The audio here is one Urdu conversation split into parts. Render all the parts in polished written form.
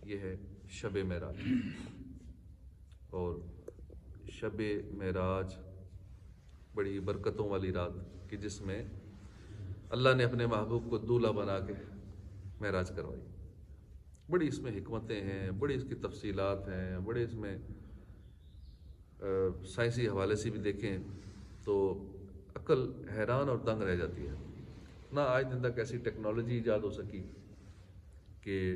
یہ ہے شب معراج. اور شب معراج بڑی برکتوں والی رات کہ جس میں اللہ نے اپنے محبوب کو دولہا بنا کے معراج کروائی. بڑی اس میں حکمتیں ہیں، بڑی اس کی تفصیلات ہیں، بڑے اس میں سائنسی حوالے سے بھی دیکھیں تو عقل حیران اور دنگ رہ جاتی ہے. نہ آج دن تک ایسی ٹیکنالوجی ایجاد ہو سکی کہ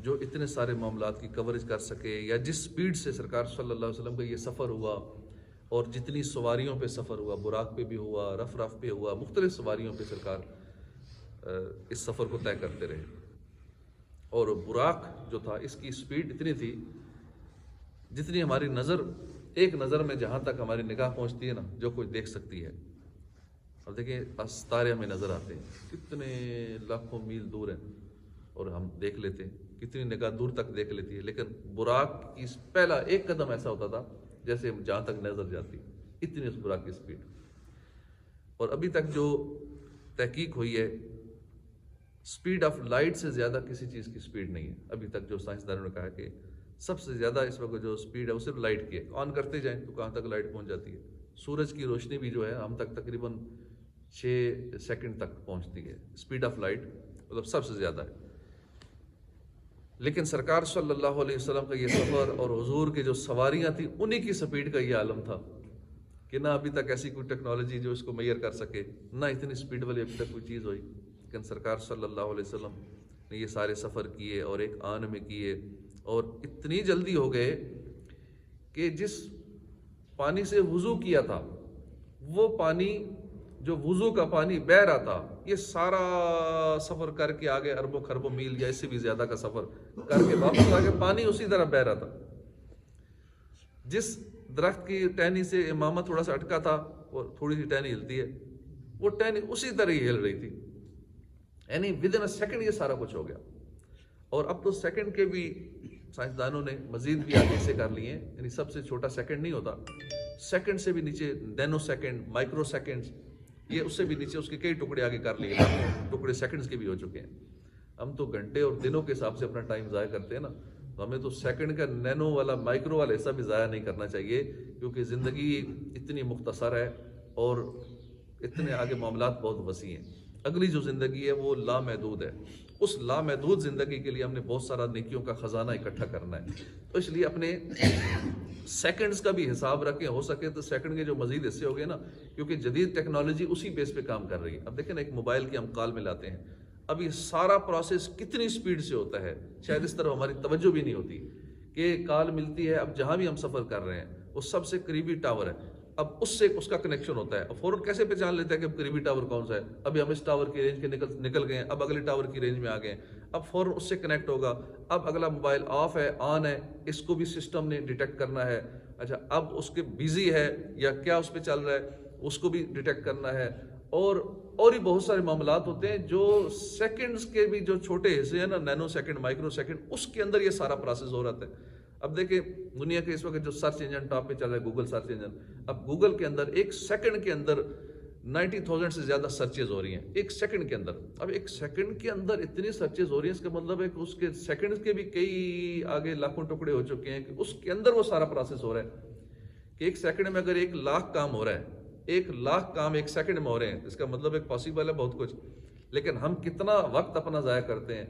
جو اتنے سارے معاملات کی کوریج کر سکے، یا جس سپیڈ سے سرکار صلی اللہ علیہ وسلم کا یہ سفر ہوا اور جتنی سواریوں پہ سفر ہوا، براق پہ بھی ہوا، رف پہ ہوا، مختلف سواریوں پہ سرکار اس سفر کو طے کرتے رہے. اور براق جو تھا اس کی سپیڈ اتنی تھی جتنی ہماری نظر، ایک نظر میں جہاں تک ہماری نگاہ پہنچتی ہے نا، جو کچھ دیکھ سکتی ہے. اب دیکھیں ستارے ہمیں نظر آتے ہیں کتنے لاکھوں میل دور ہیں اور ہم دیکھ لیتے ہیں، کتنی نگاہ دور تک دیکھ لیتی ہے. لیکن براق کی پہلا ایک قدم ایسا ہوتا تھا جیسے جہاں تک نظر جاتی، اتنی اس براق کی سپیڈ. اور ابھی تک جو تحقیق ہوئی ہے، سپیڈ آف لائٹ سے زیادہ کسی چیز کی سپیڈ نہیں ہے. ابھی تک جو سائنسدانوں نے کہا کہ سب سے زیادہ اس وقت جو سپیڈ ہے وہ صرف لائٹ کی ہے. آن کرتے جائیں تو کہاں تک لائٹ پہنچ جاتی ہے. سورج کی روشنی بھی جو ہے ہم تک تقریباً 6 سیکنڈ تک پہنچتی ہے. سپیڈ آف لائٹ مطلب سب سے زیادہ ہے. لیکن سرکار صلی اللہ علیہ وسلم کا یہ سفر اور حضور کے جو سواریاں تھیں انہی کی سپیڈ کا یہ عالم تھا کہ نہ ابھی تک ایسی کوئی ٹیکنالوجی جو اس کو میئر کر سکے، نہ اتنی سپیڈ والی ابھی تک کوئی چیز ہوئی. لیکن سرکار صلی اللہ علیہ وسلم نے یہ سارے سفر کیے اور ایک آن میں کیے، اور اتنی جلدی ہو گئے کہ جس پانی سے وضو کیا تھا وہ پانی، جو وضو کا پانی بہہ رہا تھا، یہ سارا سفر کر کے آگے اربوں خربوں میل یا اس سے بھی زیادہ کا سفر کر کے واپس آ کے پانی اسی طرح بہہ رہا تھا. جس درخت کی ٹہنی سے امامہ تھوڑا سا اٹکا تھا اور تھوڑی سی ٹہنی ہلتی ہے، وہ ٹہنی اسی طرح ہی ہل رہی تھی. یعنی ود ان اے سیکنڈ یہ سارا کچھ ہو گیا. اور اب تو سیکنڈ کے بھی سائنسدانوں نے مزید بھی آگے سے کر لیے ہیں. یعنی سب سے چھوٹا سیکنڈ نہیں ہوتا، سیکنڈ سے بھی نیچے نینو سیکنڈ، مائکرو سیکنڈ، یہ اس سے بھی نیچے اس کے کئی ٹکڑے آگے کر لیے، ٹکڑے سیکنڈز کے بھی ہو چکے ہیں. ہم تو گھنٹے اور دنوں کے حساب سے اپنا ٹائم ضائع کرتے ہیں نا، تو ہمیں تو سیکنڈ کا نینو والا، مائکرو والا حصہ بھی ضائع نہیں کرنا چاہیے، کیونکہ زندگی اتنی مختصر ہے اور اتنے آگے معاملات بہت وسیع ہیں. اگلی جو زندگی ہے وہ لامحدود ہے. اس لامحدود زندگی کے لیے ہم نے بہت سارا نیکیوں کا خزانہ اکٹھا کرنا ہے. تو اس لیے اپنے سیکنڈز کا بھی حساب رکھیں، ہو سکے تو سیکنڈ کے جو مزید حصے ہو گئے نا، کیونکہ جدید ٹیکنالوجی اسی بیس پہ کام کر رہی ہے. اب دیکھیں نا، ایک موبائل کی ہم کال میں لاتے ہیں، اب یہ سارا پروسیس کتنی سپیڈ سے ہوتا ہے، شاید اس طرح ہماری توجہ بھی نہیں ہوتی کہ کال ملتی ہے. اب جہاں بھی ہم سفر کر رہے ہیں وہ سب سے قریبی ٹاور ہے، اب اس سے اس کا کنیکشن ہوتا ہے. اب فوراً کیسے پہچان لیتا ہے کہ اب قریبی ٹاور کون سا ہے؟ ابھی ہم اس ٹاور کی رینج کے نکل گئے ہیں، اب اگلے ٹاور کی رینج میں آ گئے ہیں، اب فوراً اس سے کنیکٹ ہوگا. اب اگلا موبائل آف ہے آن ہے، اس کو بھی سسٹم نے ڈیٹیکٹ کرنا ہے. اچھا، اب اس کے بیزی ہے یا کیا اس پہ چل رہا ہے، اس کو بھی ڈیٹیکٹ کرنا ہے. اور بھی بہت سارے معاملات ہوتے ہیں جو سیکنڈز کے بھی جو چھوٹے حصے ہیں نا، نینو سیکنڈ، مائکرو سیکنڈ، اس کے اندر یہ سارا پروسیس ہو رہا ہے. اب دیکھیں دنیا کے اس وقت جو سرچ انجن ٹاپ پہ چل رہا ہے، گوگل سرچ انجن، اب گوگل کے اندر ایک سیکنڈ کے اندر 90,000 سے زیادہ سرچز ہو رہی ہیں ایک سیکنڈ کے اندر. اب ایک سیکنڈ کے اندر اتنی سرچز ہو رہی ہیں، اس کا مطلب ہے کہ اس کے سیکنڈز کے بھی کئی آگے لاکھوں ٹکڑے ہو چکے ہیں کہ اس کے اندر وہ سارا پروسیس ہو رہا ہے. کہ ایک سیکنڈ میں اگر 1,00,000 کام ہو رہا ہے، 1,00,000 کام ایک سیکنڈ میں ہو رہے ہیں، اس کا مطلب ایک پاسبل ہے بہت کچھ. لیکن ہم کتنا وقت اپنا ضائع کرتے ہیں.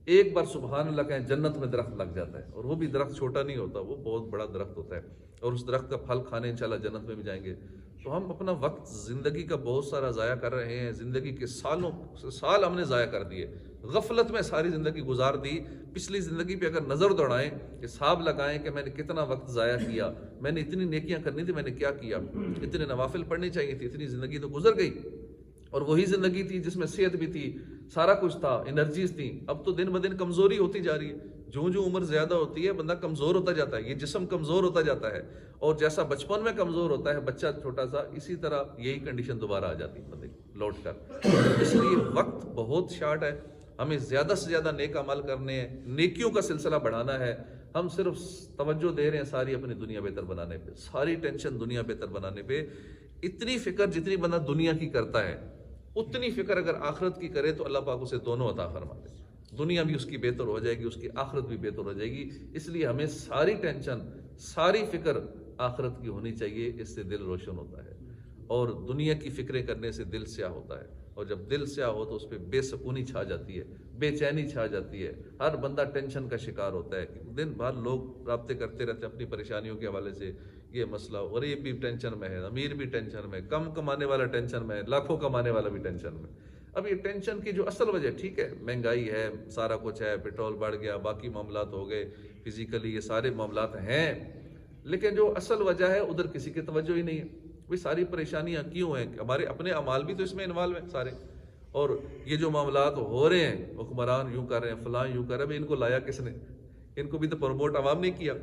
ایک بار سبحان اللہ کہیں جنت میں درخت لگ جاتا ہے، اور وہ بھی درخت چھوٹا نہیں ہوتا، وہ بہت بڑا درخت ہوتا ہے، اور اس درخت کا پھل کھانے انشاءاللہ جنت میں بھی جائیں گے. تو ہم اپنا وقت زندگی کا بہت سارا ضائع کر رہے ہیں. زندگی کے سال ہم نے ضائع کر دیے، غفلت میں ساری زندگی گزار دی. پچھلی زندگی پہ اگر نظر دوڑائیں، حساب لگائیں کہ میں نے کتنا وقت ضائع کیا، میں نے اتنی نیکیاں کرنی تھی، میں نے کیا کیا، اتنے نوافل پڑھنی چاہیے تھی، اتنی زندگی تو گزر گئی. اور وہی زندگی تھی جس میں صحت بھی تھی، سارا کچھ تھا، انرجیز تھیں. اب تو دن بدن کمزوری ہوتی جا رہی ہے. جو عمر زیادہ ہوتی ہے بندہ کمزور ہوتا جاتا ہے، یہ جسم کمزور ہوتا جاتا ہے. اور جیسا بچپن میں کمزور ہوتا ہے بچہ چھوٹا سا، اسی طرح یہی کنڈیشن دوبارہ آ جاتی ہے بندے لوٹ کر. اس لیے وقت بہت شارٹ ہے، ہمیں زیادہ سے زیادہ نیک عمل کرنے ہیں، نیکیوں کا سلسلہ بڑھانا ہے. ہم صرف توجہ دے رہے ہیں ساری اپنی دنیا بہتر بنانے پہ، ساری ٹینشن دنیا بہتر بنانے پہ. اتنی فکر جتنی بندہ دنیا کی کرتا ہے، اتنی فکر اگر آخرت کی کرے تو اللہ پاک اسے دونوں عطا فرماتے ہیں. دنیا بھی اس کی بہتر ہو جائے گی، اس کی آخرت بھی بہتر ہو جائے گی. اس لیے ہمیں ساری ٹینشن، ساری فکر آخرت کی ہونی چاہیے. اس سے دل روشن ہوتا ہے، اور دنیا کی فکریں کرنے سے دل سیاہ ہوتا ہے، اور جب دل سیاہ ہو تو اس پہ بے سکونی چھا جاتی ہے، بے چینی چھا جاتی ہے. ہر بندہ ٹینشن کا شکار ہوتا ہے. دن بھر لوگ رابطے کرتے رہتے ہیں اپنی پریشانیوں کے حوالے سے. یہ مسئلہ، غریب بھی ٹینشن میں ہے، امیر بھی ٹینشن میں، کم کمانے والا ٹینشن میں ہے، لاکھوں کمانے والا بھی ٹینشن میں. اب یہ ٹینشن کی جو اصل وجہ، ٹھیک ہے مہنگائی ہے، سارا کچھ ہے، پیٹرول بڑھ گیا، باقی معاملات ہو گئے، فزیکلی یہ سارے معاملات ہیں، لیکن جو اصل وجہ ہے ادھر کسی کی توجہ ہی نہیں ہے. وہ ساری پریشانیاں کیوں ہیں؟ ہمارے اپنے اعمال بھی تو اس میں انوالو ہیں سارے. اور یہ جو معاملات ہو رہے ہیں، حکمران یوں کر رہے ہیں، فلاں یوں کر رہے ہیں، ان کو لایا کس نے؟ ان کو بھی تو پروموٹ عوام نے کیا.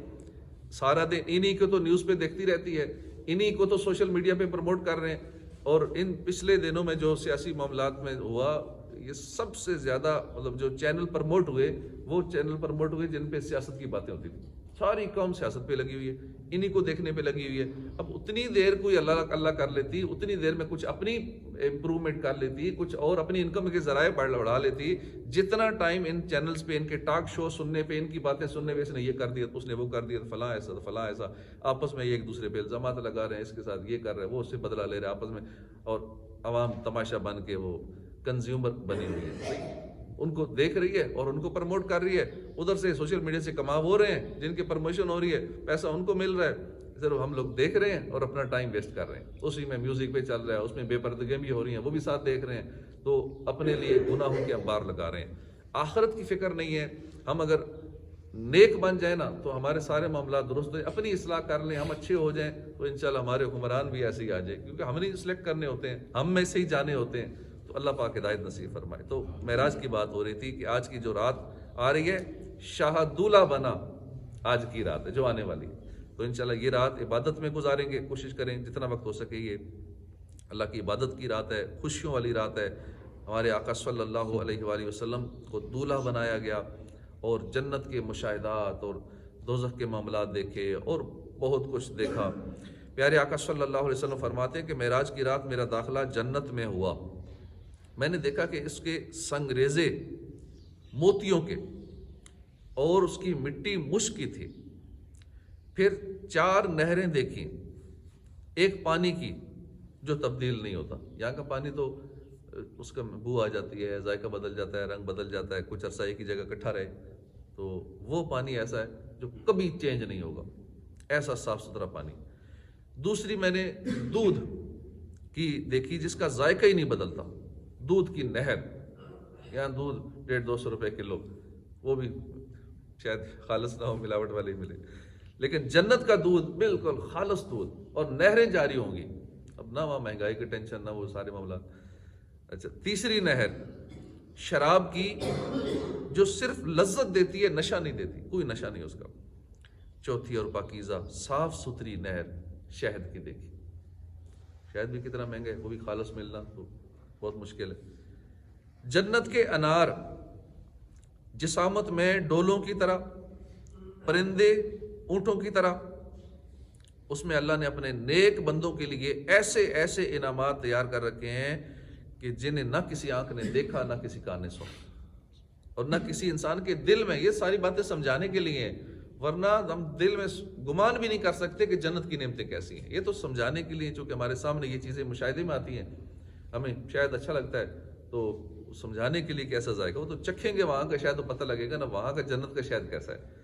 سارا دن انہی کو تو نیوز پہ دیکھتی رہتی ہے، انہی کو تو سوشل میڈیا پہ پروموٹ کر رہے ہیں. اور ان پچھلے دنوں میں جو سیاسی معاملات میں ہوا، یہ سب سے زیادہ مطلب جو چینل پروموٹ ہوئے، وہ چینل پروموٹ ہوئے جن پہ سیاست کی باتیں ہوتی تھیں. ساری قوم سیاست پہ لگی ہوئی ہے، انہی کو دیکھنے پہ لگی ہوئی ہے. اب اتنی دیر کوئی اللہ کر لیتی، اتنی دیر میں کچھ اپنی امپروومنٹ کر لیتی، کچھ اور اپنی انکم کے ذرائع بڑھا لیتی. جتنا ٹائم ان چینلز پہ، ان کے ٹاک شو سننے پہ، ان کی باتیں سننے پہ، اس نے یہ کر دیا، اس نے وہ کر دیا، فلاں ایسا فلاں ایسا، آپس میں ایک دوسرے پہ الزامات لگا رہے ہیں، اس کے ساتھ یہ کر رہے ہیں، وہ اس سے بدلہ لے رہے ہیں آپس میں، اور عوام تماشا بن کے وہ کنزیومر بنی ہوئی ہے، ان کو دیکھ رہی ہے اور ان کو پروموٹ کر رہی ہے. ادھر سے سوشل میڈیا سے کما ہو رہے ہیں، جن کی پروموشن ہو رہی ہے، پیسہ ان کو مل رہا ہے، صرف ہم لوگ دیکھ رہے ہیں اور اپنا ٹائم ویسٹ کر رہے ہیں. اسی میں میوزک پہ چل رہا ہے، اس میں بے پردگیاں بھی ہو رہی ہیں، وہ بھی ساتھ دیکھ رہے ہیں، تو اپنے لیے گناہوں کے انبار لگا رہے ہیں. آخرت کی فکر نہیں ہے. ہم اگر نیک بن جائیں نا تو ہمارے سارے معاملات درست ہیں، اپنی اصلاح کر لیں، ہم اچھے ہو جائیں تو انشاءاللہ ہمارے حکمران بھی ایسے ہی آ جائیں، کیونکہ ہم نہیں سلیکٹ کرنے ہوتے ہیں، ہم میں سے ہی جانے ہوتے ہیں. تو اللہ پاک ہدایت نصیب فرمائے. تو معراج کی بات ہو رہی تھی کہ آج کی جو رات آ رہی ہے، شاہ دولہ بنا آج کی رات ہے جو آنے والی ہے. تو انشاءاللہ یہ رات عبادت میں گزاریں گے، کوشش کریں جتنا وقت ہو سکے. یہ اللہ کی عبادت کی رات ہے، خوشیوں والی رات ہے. ہمارے آقا صلی اللہ علیہ وآلہ وسلم کو دولہ بنایا گیا، اور جنت کے مشاہدات اور دوزخ کے معاملات دیکھے اور بہت کچھ دیکھا. پیارے آقا صلی اللہ علیہ وسلم فرماتے ہیں کہ معراج کی رات میرا داخلہ جنت میں ہوا. میں نے دیکھا کہ اس کے سنگریزے موتیوں کے اور اس کی مٹی مشک کی تھی. پھر 4 نہریں دیکھیں، ایک پانی کی جو تبدیل نہیں ہوتا. یہاں کا پانی تو اس کا بو آ جاتی ہے، ذائقہ بدل جاتا ہے، رنگ بدل جاتا ہے، کچھ عرصہ ایک ہی جگہ اکٹھا رہے، تو وہ پانی ایسا ہے جو کبھی چینج نہیں ہوگا، ایسا صاف ستھرا پانی. دوسری میں نے دودھ کی دیکھی جس کا ذائقہ ہی نہیں بدلتا، دودھ کی نہر. یہاں دودھ 150-200 روپے کلو، وہ بھی شاید خالص نہ ہو، ملاوٹ والے ہی ملے، لیکن جنت کا دودھ بالکل خالص دودھ، اور نہریں جاری ہوں گی. اب نہ وہاں مہنگائی کی ٹینشن، نہ وہ سارے معاملات. اچھا، تیسری نہر شراب کی جو صرف لذت دیتی ہے، نشہ نہیں دیتی، کوئی نشہ نہیں اس کا. چوتھی اور پاکیزہ صاف ستھری نہر شہد کی دیکھی. شہد بھی کتنا مہنگا ہے، وہ بھی خالص ملنا تو بہت مشکل ہے. جنت کے انار جسامت میں ڈولوں کی طرح، پرندے اونٹوں کی طرح. اس میں اللہ نے اپنے نیک بندوں کے لیے ایسے ایسے انعامات تیار کر رکھے ہیں کہ جنہیں نہ کسی آنکھ نے دیکھا، نہ کسی کان نے سنا، اور نہ کسی انسان کے دل میں. یہ ساری باتیں سمجھانے کے لیے ہیں، ورنہ ہم دل میں گمان بھی نہیں کر سکتے کہ جنت کی نعمتیں کیسی ہیں. یہ تو سمجھانے کے لیے، چونکہ ہمارے سامنے یہ چیزیں مشاہدے میں آتی ہیں، ہمیں شاید اچھا لگتا ہے، تو سمجھانے کے لیے کیسا ذائقہ. وہ تو چکھیں گے وہاں کا شاید تو پتہ لگے گا نا وہاں کا جنت کا شاید کیسا ہے.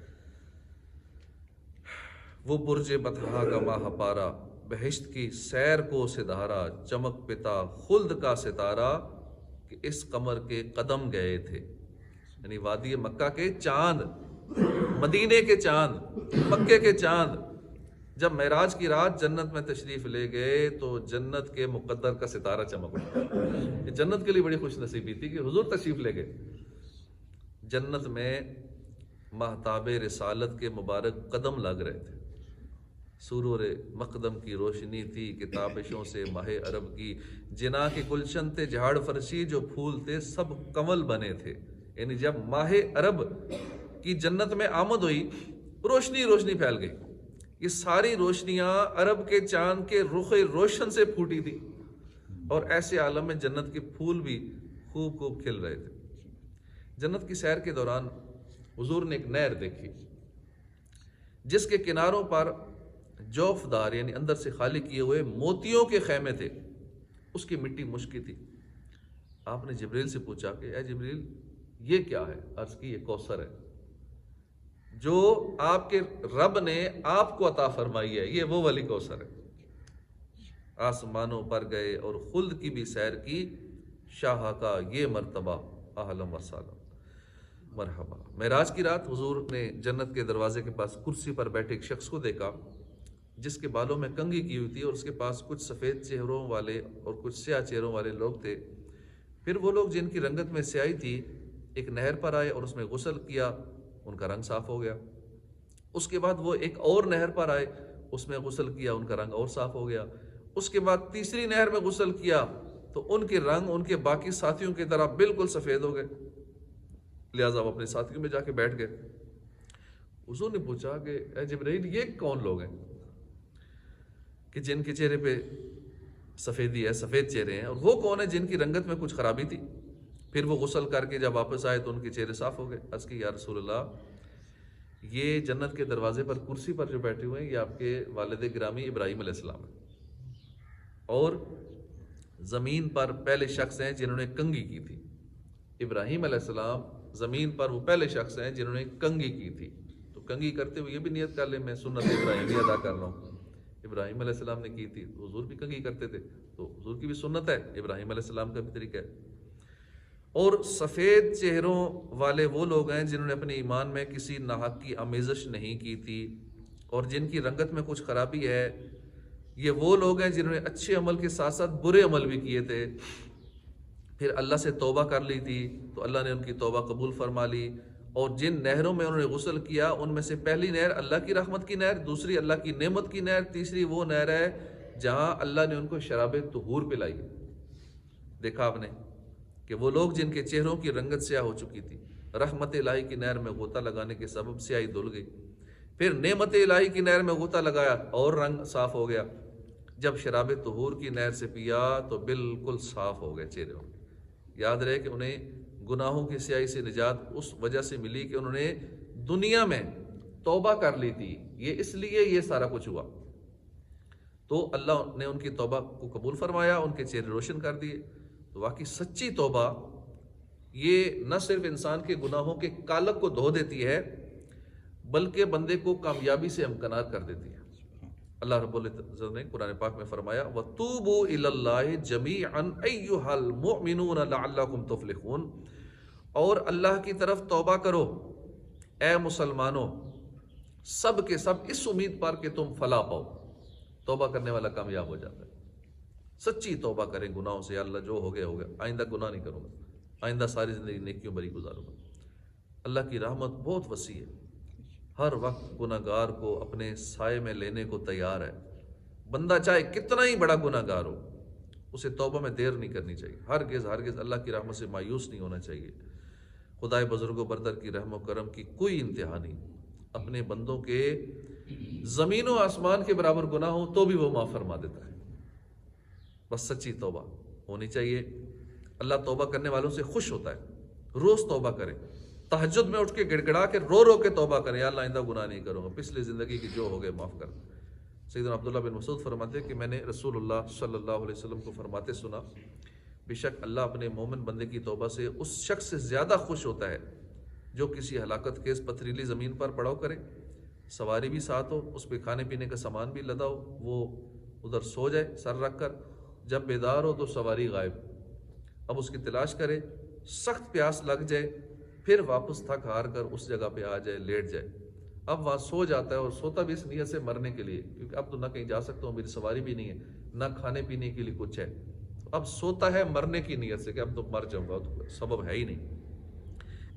وہ برج بطحا کا ماہ پارا، بہشت کی سیر کو ستارہ، چمک پتا خلد کا ستارہ، کہ اس قمر کے قدم گئے تھے. یعنی وادی مکہ کے چاند، مدینے کے چاند، مکے کے چاند جب معراج کی رات جنت میں تشریف لے گئے تو جنت کے مقدر کا ستارہ چمک اٹھا. جنت کے لیے بڑی خوش نصیبی تھی کہ حضور تشریف لے گئے. جنت میں مہتاب رسالت کے مبارک قدم لگ رہے تھے. سرور مقدم کی روشنی تھی کہ تابشوں سے ماہ عرب کی، جنا کے گلشن تھے جھاڑ فرشی، جو پھول تھے سب کمل بنے تھے. یعنی جب ماہ عرب کی جنت میں آمد ہوئی، روشنی روشنی پھیل گئی. یہ ساری روشنیاں عرب کے چاند کے رخ روشن سے پھوٹی تھی، اور ایسے عالم میں جنت کے پھول بھی خوب خوب کھل رہے تھے. جنت کی سیر کے دوران حضور نے ایک نہر دیکھی جس کے کناروں پر جوفدار یعنی اندر سے خالی کیے ہوئے موتیوں کے خیمے تھے، اس کی مٹی مشکی تھی۔ آپ نے جبریل سے پوچھا کہ اے جبریل یہ کیا ہے؟ عرض کی یہ کوثر ہے جو آپ کے رب نے آپ کو عطا فرمائی ہے، یہ وہ والی کوثر ہے۔ آسمانوں پر گئے اور خلد کی بھی سیر کی، شاہ کا یہ مرتبہ اہلم و سالم، مرحبا۔ معراج کی رات حضور نے جنت کے دروازے کے پاس کرسی پر بیٹھے ایک شخص کو دیکھا جس کے بالوں میں کنگھی کی ہوئی تھی، اور اس کے پاس کچھ سفید چہروں والے اور کچھ سیاہ چہروں والے لوگ تھے۔ پھر وہ لوگ جن کی رنگت میں سیاہی تھی ایک نہر پر آئے اور اس میں غسل کیا، ان کا رنگ صاف ہو گیا۔ اس کے بعد وہ ایک اور نہر پر آئے، اس میں غسل کیا، ان کا رنگ اور صاف ہو گیا۔ اس کے بعد تیسری نہر میں غسل کیا تو ان کے رنگ ان کے باقی ساتھیوں کی طرح بالکل سفید ہو گئے، لہٰذا وہ اپنے ساتھیوں میں جا کے بیٹھ گئے۔ حضور نے پوچھا کہ اے جبرائیل یہ کون لوگ ہیں کہ جن کے چہرے پہ سفیدی ہے، سفید چہرے ہیں، اور وہ کون ہیں جن کی رنگت میں کچھ خرابی تھی؟ پھر وہ غسل کر کے جب واپس آئے تو ان کے چہرے صاف ہو گئے۔ عرض کی یا رسول اللہ یہ جنت کے دروازے پر کرسی پر جو بیٹھے ہوئے ہیں یہ آپ کے والد گرامی ابراہیم علیہ السلام ہیں، اور زمین پر پہلے شخص ہیں جنہوں نے کنگھی کی تھی۔ ابراہیم علیہ السلام زمین پر وہ پہلے شخص ہیں جنہوں نے کنگھی کی تھی، تو کنگھی کرتے ہوئے یہ بھی نیت کر لیں میں سنت ابراہیمی ادا کر رہا ہوں۔ ابراہیم علیہ السلام نے کی تھی تو حضور بھی کنگھی کرتے تھے، تو حضور کی بھی سنت ہے، ابراہیم علیہ السلام کا بھی طریقہ ہے۔ اور سفید چہروں والے وہ لوگ ہیں جنہوں نے اپنے ایمان میں کسی ناحق کی آمیزش نہیں کی تھی، اور جن کی رنگت میں کچھ خرابی ہے یہ وہ لوگ ہیں جنہوں نے اچھے عمل کے ساتھ ساتھ برے عمل بھی کیے تھے، پھر اللہ سے توبہ کر لی تھی تو اللہ نے ان کی توبہ قبول فرما لی۔ اور جن نہروں میں انہوں نے غسل کیا ان میں سے پہلی نہر اللہ کی رحمت کی نہر، دوسری اللہ کی نعمت کی نہر، تیسری وہ نہر ہے جہاں اللہ نے ان کو شراب طہور پلائی۔ دیکھا آپ نے کہ وہ لوگ جن کے چہروں کی رنگت سیاہ ہو چکی تھی، رحمت الہی کی نہر میں غوطہ لگانے کے سبب سیاہی دھل گئی، پھر نعمت الہی کی نہر میں غوطہ لگایا اور رنگ صاف ہو گیا، جب شراب طہور کی نہر سے پیا تو بالکل صاف ہو گئے چہرے۔ یاد رہے کہ انہیں گناہوں کی سیاہی سے نجات اس وجہ سے ملی کہ انہوں نے دنیا میں توبہ کر لی تھی، یہ اس لیے یہ سارا کچھ ہوا۔ تو اللہ نے ان کی توبہ کو قبول فرمایا، ان کے چہرے روشن کر دیے۔ تو واقعی سچی توبہ یہ نہ صرف انسان کے گناہوں کے کالک کو دھو دیتی ہے بلکہ بندے کو کامیابی سے امکنار کر دیتی ہے۔ اللہ رب العزت نے قرآن پاک میں فرمایا وَتُوبُوا إِلَى اللَّهِ جَمِيعًا أَيُّهَا الْمُؤْمِنُونَ لَعَلَّكُمْ تُفْلِحُونَ، اور اللہ کی طرف توبہ کرو اے مسلمانوں، سب کے سب اس امید پر کہ تم فلاح پاؤ۔ توبہ کرنے والا کامیاب ہو جاتا ہے۔ سچی توبہ کریں گناہوں سے، اللہ جو ہو گیا ہو گیا، آئندہ گناہ نہیں کروں گا، آئندہ ساری زندگی نیکیوں بری گزاروں گا۔ اللہ کی رحمت بہت وسیع ہے، ہر وقت گناہ گار کو اپنے سائے میں لینے کو تیار ہے۔ بندہ چاہے کتنا ہی بڑا گناہ گار ہو، اسے توبہ میں دیر نہیں کرنی چاہیے، ہرگز ہرگز اللہ کی رحمت سے مایوس نہیں ہونا چاہیے۔ خدائے بزرگ و برتر کی رحم و کرم کی کوئی انتہا نہیں، اپنے بندوں کے زمین و آسمان کے برابر گناہ ہو تو بھی وہ معاف فرما دیتا ہے۔ بس سچی توبہ ہونی چاہیے، اللہ توبہ کرنے والوں سے خوش ہوتا ہے۔ روز توبہ کریں، تہجد میں اٹھ کے گڑ گڑا کے رو رو کے توبہ کریں، یا اللہ آئندہ گناہ نہیں کروں گا، پچھلی زندگی کی جو ہو گئے معاف کر۔ سیدنا عبداللہ بن مسعود فرماتے ہیں کہ میں نے رسول اللہ صلی اللہ علیہ وسلم کو فرماتے سنا، بے شک اللہ اپنے مومن بندے کی توبہ سے اس شخص سے زیادہ خوش ہوتا ہے جو کسی ہلاکت خیز پتھریلی زمین پر پڑاؤ کرے، سواری بھی ساتھ ہو، اس پہ کھانے پینے کا سامان بھی لدا ہو، وہ ادھر سو جائے سر رکھ کر، جب بیدار ہو تو سواری غائب، اب اس کی تلاش کرے، سخت پیاس لگ جائے، پھر واپس تھک ہار کر اس جگہ پہ آ جائے، لیٹ جائے، اب وہاں سو جاتا ہے، اور سوتا بھی اس نیت سے مرنے کے لیے، کیونکہ اب تو نہ کہیں جا سکتا ہوں، میری سواری بھی نہیں ہے، نہ کھانے پینے کے لیے کچھ ہے، اب سوتا ہے مرنے کی نیت سے کہ اب تو مر جاؤں گا، تو سبب ہے ہی نہیں،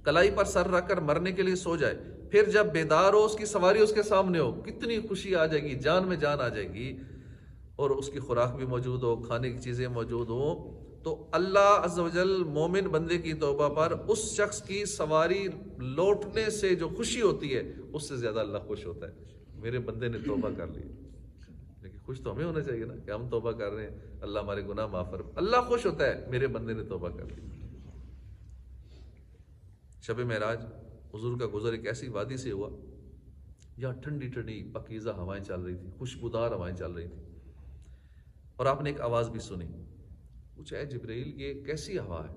کلائی پر سر رکھ کر مرنے کے لیے سو جائے، پھر جب بیدار ہو، اس کی سواری اس کے سامنے ہو، کتنی خوشی آ جائے گی، جان میں جان آ جائے گی، اور اس کی خوراک بھی موجود ہو، کھانے کی چیزیں موجود ہوں، تو اللہ عز و جل مومن بندے کی توبہ پر اس شخص کی سواری لوٹنے سے جو خوشی ہوتی ہے اس سے زیادہ اللہ خوش ہوتا ہے۔ میرے بندے نے توبہ کر لی، لیکن خوش تو ہمیں ہونا چاہیے نا کہ ہم توبہ کر رہے ہیں، اللہ ہمارے گناہ معاف فرما، اللہ خوش ہوتا ہے میرے بندے نے توبہ کر لی۔ شب معراج حضور کا گزر ایک ایسی وادی سے ہوا جہاں ٹھنڈی ٹھنڈی پاکیزہ ہوائیں چل رہی تھی، خوشبودار ہوائیں چل رہی تھی، اور آپ نے ایک آواز بھی سنی. پوچھا اے جبرائیل یہ کیسی ہوا ہے؟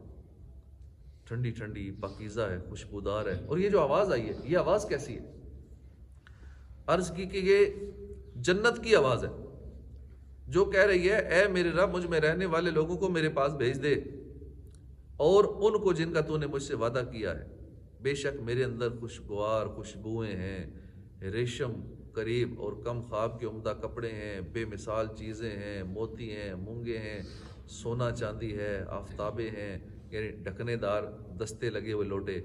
ٹھنڈی ٹھنڈی پاکیزہ ہے، خوشبودار ہے، اور یہ جو آواز آئی ہے یہ آواز کیسی ہے؟ عرض کی کہ یہ جنت کی آواز ہے جو کہہ رہی ہے اے میرے رب مجھ میں رہنے والے لوگوں کو میرے پاس بھیج دے، اور ان کو جن کا تو نے مجھ سے وعدہ کیا ہے. بے شک میرے اندر خوشگوار خوشبوئیں ہیں، ریشم قریب اور کم خواب کے عمدہ کپڑے ہیں، بے مثال چیزیں ہیں، موتی ہیں، مونگے ہیں، سونا چاندی ہے، آفتابیں ہیں، یعنی ڈھکنے دار دستے لگے ہوئے لوٹے،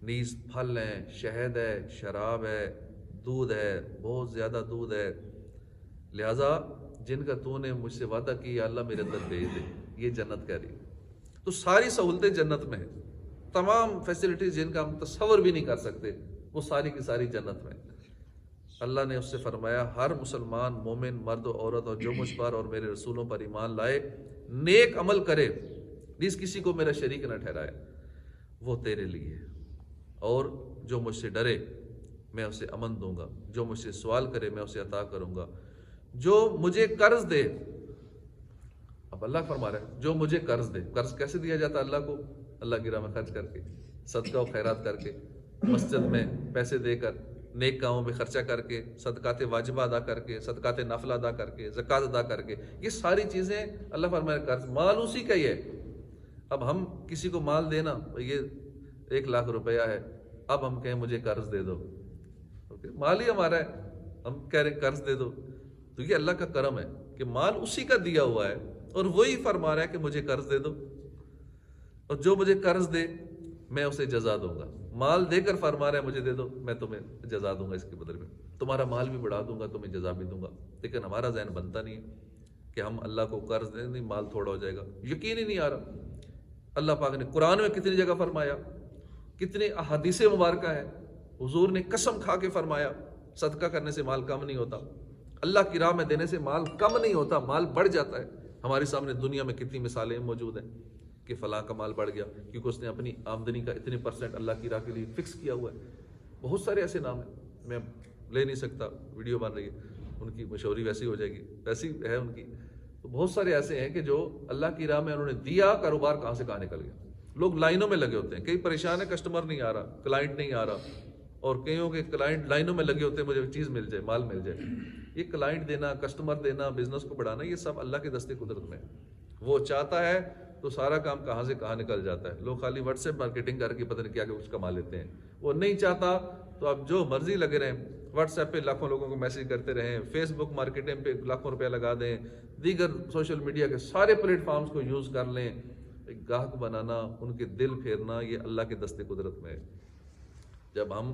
نیز پھل ہیں، شہد ہے، شراب ہے، دودھ ہے، بہت زیادہ دودھ ہے. لہٰذا جن کا تو نے مجھ سے وعدہ کیا اللہ میرے اندر بھیج دے. یہ جنت کہہ رہی. تو ساری سہولتیں جنت میں ہیں، تمام فیسلٹیز جن کا ہم تصور بھی نہیں کر سکتے وہ ساری کی ساری جنت میں. اللہ نے اس سے فرمایا ہر مسلمان مومن مرد و عورت اور جو مجھ پر اور میرے رسولوں پر ایمان لائے نیک عمل کرے، جس کسی کو میرا شریک نہ ٹھہرائے، وہ تیرے لیے ہے. اور جو مجھ سے ڈرے میں اسے امن دوں گا، جو مجھ سے سوال کرے میں اسے عطا کروں گا، جو مجھے قرض دے. اب اللہ فرما رہا ہے جو مجھے قرض دے. قرض کیسے دیا جاتا ہے اللہ کو؟ اللہ کی راہ میں خرچ کر کے، صدقہ و خیرات کر کے، مسجد میں پیسے دے کر، نیک کاموں میں خرچہ کر کے، صدقات واجبہ ادا کر کے، صدقات نفل ادا کر کے، زکوٰۃ ادا کر کے. یہ ساری چیزیں اللہ فرمایا قرض، مال اسی کا ہی ہے. اب ہم کسی کو مال دینا، یہ 1,00,000 روپیہ ہے، اب ہم کہیں مجھے قرض دے دو، مال ہی ہمارا ہے، ہم کہہ رہے ہیں قرض دے دو. تو یہ اللہ کا کرم ہے کہ مال اسی کا دیا ہوا ہے اور وہی فرما رہا ہے کہ مجھے قرض دے دو، اور جو مجھے قرض دے میں اسے جزا دوں گا. مال دے کر فرما رہا ہے مجھے دے دو، میں تمہیں جزا دوں گا، اس کے بدلے میں تمہارا مال بھی بڑھا دوں گا، تمہیں جزا بھی دوں گا. لیکن ہمارا ذہن بنتا نہیں ہے کہ ہم اللہ کو قرض دیں، نہیں مال تھوڑا ہو جائے گا، یقین ہی نہیں آ رہا. اللہ پاک نے قرآن میں کتنی جگہ فرمایا، کتنے احادیث مبارکہ ہیں، حضور نے قسم کھا کے فرمایا صدقہ کرنے سے مال کم نہیں ہوتا، اللہ کی راہ میں دینے سے مال کم نہیں ہوتا، مال بڑھ جاتا ہے. ہمارے سامنے دنیا میں کتنی مثالیں موجود ہیں کہ فلاں کا مال بڑھ گیا کیونکہ اس نے اپنی آمدنی کا اتنے % اللہ کی راہ کے لیے فکس کیا ہوا ہے. بہت سارے ایسے نام ہیں، میں لے نہیں سکتا، ویڈیو بن رہی ہے، ان کی مشہوری ویسی ہو جائے گی، ویسی ہے ان کی. تو بہت سارے ایسے ہیں کہ جو اللہ کی راہ میں انہوں نے دیا، کاروبار کہاں سے کہاں نکل گیا. لوگ لائنوں میں لگے ہوتے ہیں، کئی پریشان ہے، کسٹمر نہیں آ رہا، کلائنٹ نہیں آ رہا، اور کئیوں کے کلائنٹ لائنوں میں لگے ہوتے ہیں مجھے چیز مل جائے، مال مل جائے. یہ کلائنٹ دینا، کسٹمر دینا، بزنس کو بڑھانا، یہ سب اللہ کے دستے قدرت میں. وہ چاہتا ہے تو سارا کام کہاں سے کہاں نکل جاتا ہے. لوگ خالی واٹس ایپ مارکیٹنگ کر کے پتہ نہیں کیا کچھ کما لیتے ہیں. وہ نہیں چاہتا تو آپ جو مرضی لگے رہیں، واٹس ایپ پہ لاکھوں لوگوں کو میسج کرتے رہیں، فیس بک مارکیٹنگ پہ لاکھوں روپیہ لگا دیں، دیگر سوشل میڈیا کے سارے پلیٹ فارمز کو یوز کر لیں. ایک گاہک بنانا، ان کے دل پھیرنا، یہ اللہ کے دستے قدرت میں ہے. جب ہم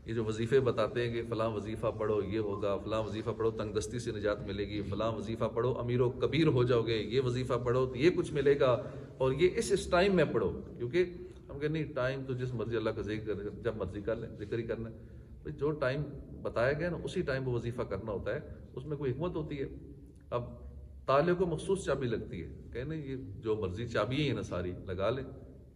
یہ جو وظیفے بتاتے ہیں کہ فلاں وظیفہ پڑھو یہ ہوگا، فلاں وظیفہ پڑھو تنگ دستی سے نجات ملے گی، فلاں وظیفہ پڑھو امیر و کبیر ہو جاؤ گے، یہ وظیفہ پڑھو تو یہ کچھ ملے گا، اور یہ اس ٹائم میں پڑھو. کیونکہ ہم کہ نہیں، ٹائم تو جس مرضی اللہ کا ذکر جب مرضی کر لیں، ذکر ہی کرنا ہے. جو ٹائم بتایا گیا نا اسی ٹائم وہ وظیفہ کرنا ہوتا ہے، اس میں کوئی حکمت ہوتی ہے. اب تالے کو مخصوص چابی لگتی ہے، کہنے یہ جو مرضی چابی ہے نا ساری لگا لیں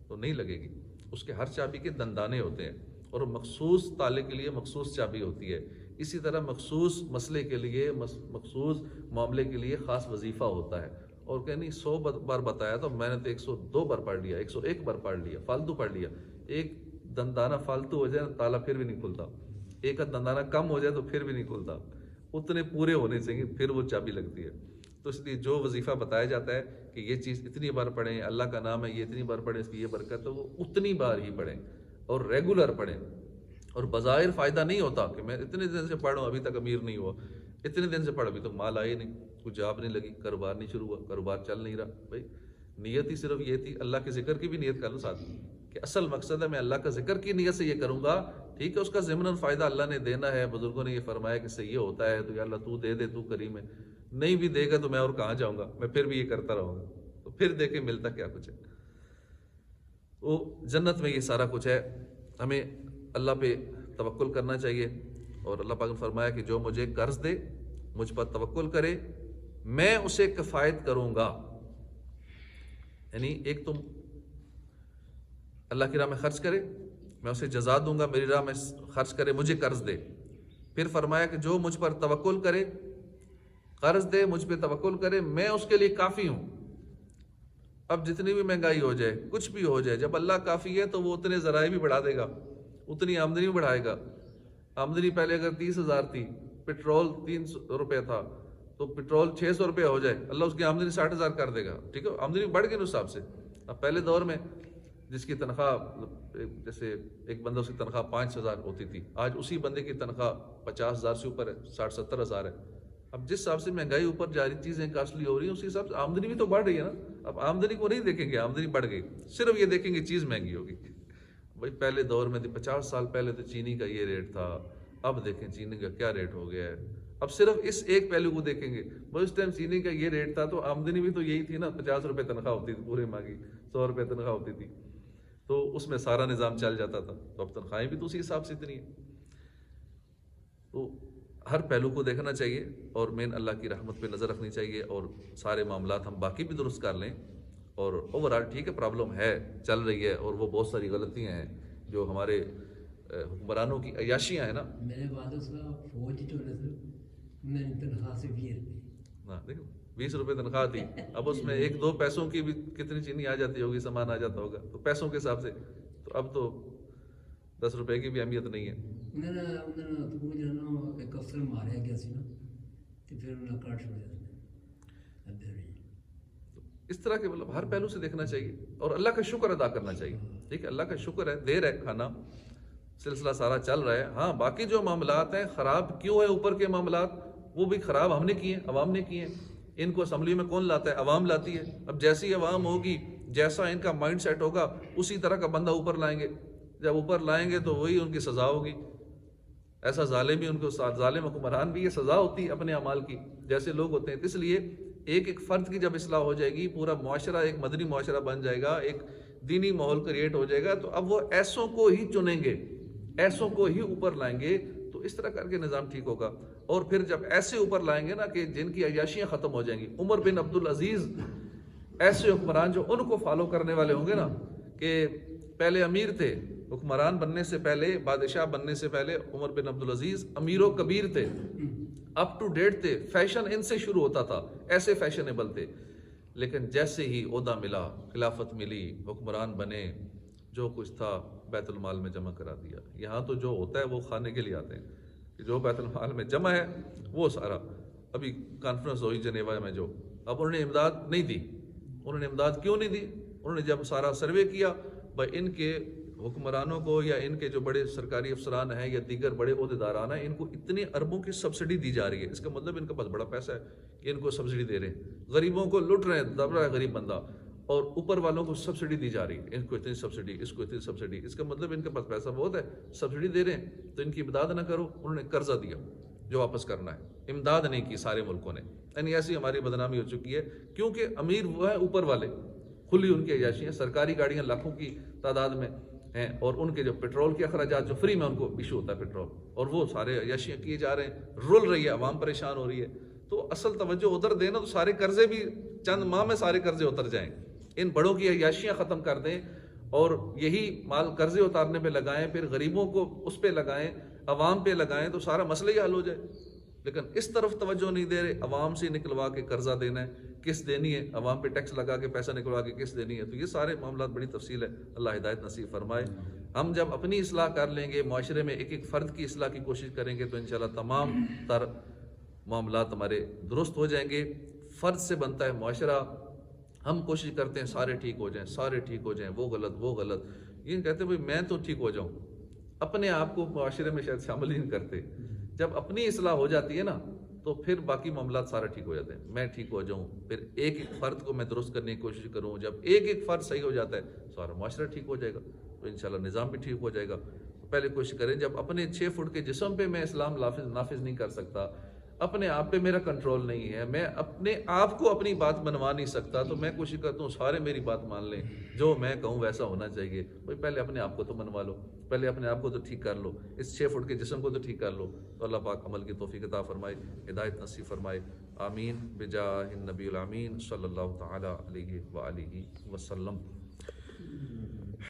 تو نہیں لگے گی. اس کے ہر چابی کے دندانے ہوتے ہیں، اور مخصوص تالے کے لیے مخصوص چابی ہوتی ہے. اسی طرح مخصوص مسئلے کے لیے، مخصوص معاملے کے لیے خاص وظیفہ ہوتا ہے. اور کہ نہیں 100 بار بتایا تو میں نے تو 102 بار پڑھ لیا، 101 بار پڑھ لیا، فالتو پڑھ لیا. ایک دندانہ فالتو ہو جائے تالا پھر بھی نہیں کھلتا، ایک دندانہ کم ہو جائے تو پھر بھی نہیں کھلتا، اتنے پورے ہونے چاہیے پھر وہ چابی لگتی ہے. تو اس لیے جو وظیفہ بتایا جاتا ہے کہ یہ چیز اتنی بار پڑھیں، اللہ کا نام ہے یہ اتنی بار پڑھیں، اس کی یہ برکت، تو وہ اتنی بار ہی پڑھیں اور ریگولر پڑھیں. اور بظاہر فائدہ نہیں ہوتا کہ میں اتنے دن سے پڑھ رہا ہوں ابھی تک امیر نہیں ہوا، اتنے دن سے پڑھ ابھی تک مال آئے نہیں، کچھ جاب نہیں لگی، کاروبار نہیں شروع ہوا، کاروبار چل نہیں رہا. بھائی نیت ہی صرف یہ تھی، اللہ کے ذکر کی بھی نیت کر لو ساتھ کہ اصل مقصد ہے میں اللہ کا ذکر کی نیت سے یہ کروں گا. ٹھیک ہے، اس کا ضمناً فائدہ اللہ نے دینا ہے، بزرگوں نے یہ فرمایا کہ صحیح ہوتا ہے، تو یا اللہ تو دے دے، تو کریم ہے. نہیں بھی دے گا تو میں اور کہاں جاؤں گا، میں پھر بھی یہ کرتا رہوں گا، تو پھر دیکھیں ملتا کیا کچھ ہے. وہ جنت میں یہ سارا کچھ ہے. ہمیں اللہ پہ توکل کرنا چاہیے. اور اللہ پاک نے فرمایا کہ جو مجھے قرض دے، مجھ پر توکل کرے، میں اسے کفایت کروں گا. یعنی ایک تم اللہ کی راہ میں خرچ کرے، میں اسے جزا دوں گا، میری راہ میں خرچ کرے، مجھے قرض دے۔ پھر فرمایا کہ جو مجھ پر توکل کرے، قرض دے، مجھ پہ توکل کرے، میں اس کے لیے کافی ہوں۔ اب جتنی بھی مہنگائی ہو جائے، کچھ بھی ہو جائے، جب اللہ کافی ہے تو وہ اتنے ذرائع بھی بڑھا دے گا، اتنی آمدنی بھی بڑھائے گا۔ آمدنی پہلے اگر 30,000 تھی، پٹرول 300 روپے تھا، تو پٹرول 600 روپے ہو جائے، اللہ اس کی آمدنی 60,000 کر دے گا، ٹھیک ہے، آمدنی بڑھ گئی اس حساب سے۔ اب پہلے دور میں جس کی تنخواہ، جیسے ایک بندہ اس کی تنخواہ 5,000 ہوتی تھی، آج اسی بندے کی تنخواہ 50,000 سے اوپر ہے، 60-70,000 ہے۔ اب جس حساب سے مہنگائی اوپر جا رہی، چیزیں کاسٹلی ہو رہی ہیں، اسی حساب سے آمدنی بھی تو بڑھ رہی ہے نا۔ اب آمدنی کو نہیں دیکھیں گے آمدنی بڑھ گئی، صرف یہ دیکھیں گے چیز مہنگی ہوگی۔ بھائی پہلے دور میں 50 سال پہلے تو چینی کا یہ ریٹ تھا، اب دیکھیں چینی کا کیا ریٹ ہو گیا ہے۔ اب صرف اس ایک پہلو کو دیکھیں گے، وہ اس ٹائم چینی کا یہ ریٹ تھا تو آمدنی بھی تو یہی تھی نا، 50 روپے تنخواہ ہوتی تھی پورے ماہ کی، 100 روپے تنخواہ ہوتی تھی، تو اس میں سارا نظام چل جاتا تھا۔ تو اب تنخواہیں بھی تو اسی حساب سے اتنی ہیں۔ تو ہر پہلو کو دیکھنا چاہیے اور مین اللہ کی رحمت پہ نظر رکھنی چاہیے، اور سارے معاملات ہم باقی بھی درست کر لیں۔ اور اوورآل ٹھیک ہے، پرابلم ہے، چل رہی ہے، اور وہ بہت ساری غلطیاں ہیں جو ہمارے حکمرانوں کی عیاشیاں ہیں نا۔ میرے والد صاحب فوج جو میں تنخواہ سے 20 روپے، ہاں دیکھو 20 روپے تنخواہ تھی، اب اس میں 1-2 پیسوں کی بھی کتنی چینی آ جاتی ہوگی، سامان آ جاتا ہوگا، تو پیسوں کے حساب سے تو اب تو 10 روپے کی بھی اہمیت نہیں ہے۔ انہوں نے تو جو نا ایک افسر ماریا گیا سی نا، تو پھر انہوں نے کاٹ چھوڑیا۔ اس طرح کے مطلب ہر پہلو سے دیکھنا چاہیے اور اللہ کا شکر ادا کرنا چاہیے۔ ٹھیک ہے، اللہ کا شکر ہے، دیر ہے کھانا، سلسلہ سارا چل رہا ہے۔ ہاں باقی جو معاملات ہیں خراب کیوں ہے، اوپر کے معاملات وہ بھی خراب ہم نے کیے ہیں، عوام نے کیے ہیں۔ ان کو اسمبلی میں کون لاتا ہے؟ عوام لاتی ہے۔ اب جیسی عوام ہوگی، جیسا ان کا مائنڈ سیٹ ہوگا، اسی طرح کا بندہ اوپر لائیں گے۔ جب اوپر لائیں گے تو وہی ان کی سزا ہوگی۔ ایسا ظالم بھی ان کو ساتھ، ظالم حکمران بھی یہ سزا ہوتی ہے اپنے اعمال کی، جیسے لوگ ہوتے ہیں۔ اس لیے ایک ایک فرد کی جب اصلاح ہو جائے گی، پورا معاشرہ ایک مدنی معاشرہ بن جائے گا، ایک دینی ماحول کریٹ ہو جائے گا، تو اب وہ ایسوں کو ہی چنیں گے، ایسوں کو ہی اوپر لائیں گے، تو اس طرح کر کے نظام ٹھیک ہوگا۔ اور پھر جب ایسے اوپر لائیں گے نا کہ جن کی عیاشیاں ختم ہو جائیں گی، عمر بن عبدالعزیز ایسے حکمران جو ان کو فالو کرنے والے ہوں گے نا، کہ پہلے امیر تھے، حکمران بننے سے پہلے، بادشاہ بننے سے پہلے عمر بن عبدالعزیز امیر و کبیر تھے، اپ ٹو ڈیٹ تھے، فیشن ان سے شروع ہوتا تھا، ایسے فیشنیبل تھے۔ لیکن جیسے ہی عہدہ ملا، خلافت ملی، حکمران بنے، جو کچھ تھا بیت المال میں جمع کرا دیا۔ یہاں تو جو ہوتا ہے وہ کھانے کے لیے آتے ہیں، کہ جو بیت المال میں جمع ہے وہ سارا۔ ابھی کانفرنس ہوئی جنیوا میں، جو اب انہوں نے امداد نہیں دی۔ انہوں نے امداد کیوں نہیں دی؟ انہوں نے جب سارا سروے کیا، بھائی ان کے حکمرانوں کو یا ان کے جو بڑے سرکاری افسران ہیں یا دیگر بڑے عہدیداران ہیں، ان کو اتنے اربوں کی سبسڈی دی جا رہی ہے، اس کا مطلب ان کے پاس بڑا پیسہ ہے کہ ان کو سبسڈی دے رہے ہیں، غریبوں کو لٹ رہے ہیں، دب رہا ہے غریب بندہ، اور اوپر والوں کو سبسڈی دی جا رہی ہے، ان کو اتنی سبسڈی، اس کو اتنی سبسڈی، اس کا مطلب ان کے پاس پیسہ بہت ہے، سبسڈی دے رہے ہیں تو ان کی امداد نہ کرو۔ انہوں نے قرضہ دیا جو واپس کرنا ہے، امداد نہیں کی سارے ملکوں نے۔ یعنی ایسی ہماری بدنامی ہو چکی ہے، کیونکہ امیر وہ ہے اوپر والے، کھلی ان کی عیاشیاں، سرکاری گاڑیاں لاکھوں کی تعداد میں ہیں، اور ان کے جو پیٹرول کے اخراجات جو فری میں ان کو ایشو ہوتا ہے پیٹرول، اور وہ سارے عیاشیاں کیے جا رہے ہیں، رول رہی ہے عوام، پریشان ہو رہی ہے۔ تو اصل توجہ ادھر دینا، تو سارے قرضے بھی چند ماہ میں سارے قرضے اتر جائیں، ان بڑوں کی عیاشیاں ختم کر دیں، اور یہی مال قرضے اتارنے پہ لگائیں، پھر غریبوں کو اس پہ لگائیں، عوام پہ لگائیں، تو سارا مسئلہ ہی حل ہو جائے۔ لیکن اس طرف توجہ نہیں دے رہے، عوام سے نکلوا کے قرضہ دینا ہے، قسط دینی ہے، عوام پہ ٹیکس لگا کے پیسہ نکلوا کے قسط دینی ہے، تو یہ سارے معاملات بڑی تفصیل ہے۔ اللہ ہدایت نصیب فرمائے۔ ہم جب اپنی اصلاح کر لیں گے، معاشرے میں ایک ایک فرد کی اصلاح کی کوشش کریں گے، تو انشاءاللہ تمام تر معاملات ہمارے درست ہو جائیں گے۔ فرد سے بنتا ہے معاشرہ، ہم کوشش کرتے ہیں سارے ٹھیک ہو جائیں، سارے ٹھیک ہو جائیں، وہ غلط، یہ کہتے ہیں بھائی میں تو ٹھیک ہو جاؤں، اپنے آپ کو معاشرے میں شاید شامل ہی نہیں کرتے۔ جب اپنی اصلاح ہو جاتی ہے نا، تو پھر باقی معاملات سارے ٹھیک ہو جاتے ہیں۔ میں ٹھیک ہو جاؤں، پھر ایک ایک فرد کو میں درست کرنے کی کوشش کروں، جب ایک ایک فرد صحیح ہو جاتا ہے سارا معاشرہ ٹھیک ہو جائے گا، تو انشاءاللہ نظام بھی ٹھیک ہو جائے گا۔ تو پہلے کوشش کریں، جب اپنے 6 فٹ کے جسم پہ میں اسلام نافذ نہیں کر سکتا، اپنے آپ پہ میرا کنٹرول نہیں ہے، میں اپنے آپ کو اپنی بات منوا نہیں سکتا، تو میں کوشش کرتا ہوں سارے میری بات مان لیں، جو میں کہوں ویسا ہونا چاہیے۔ بھائی پہلے اپنے آپ کو تو منوا لو، پہلے اپنے آپ کو تو ٹھیک کر لو، اس 6 فٹ کے جسم کو تو ٹھیک کر لو، تو اللہ پاک عمل کی توفیق عطا فرمائے، ہدایت نصیب فرمائے۔ آمین بجاہ النبی الامین صلی اللہ تعالی علیہ وآلہ وسلم۔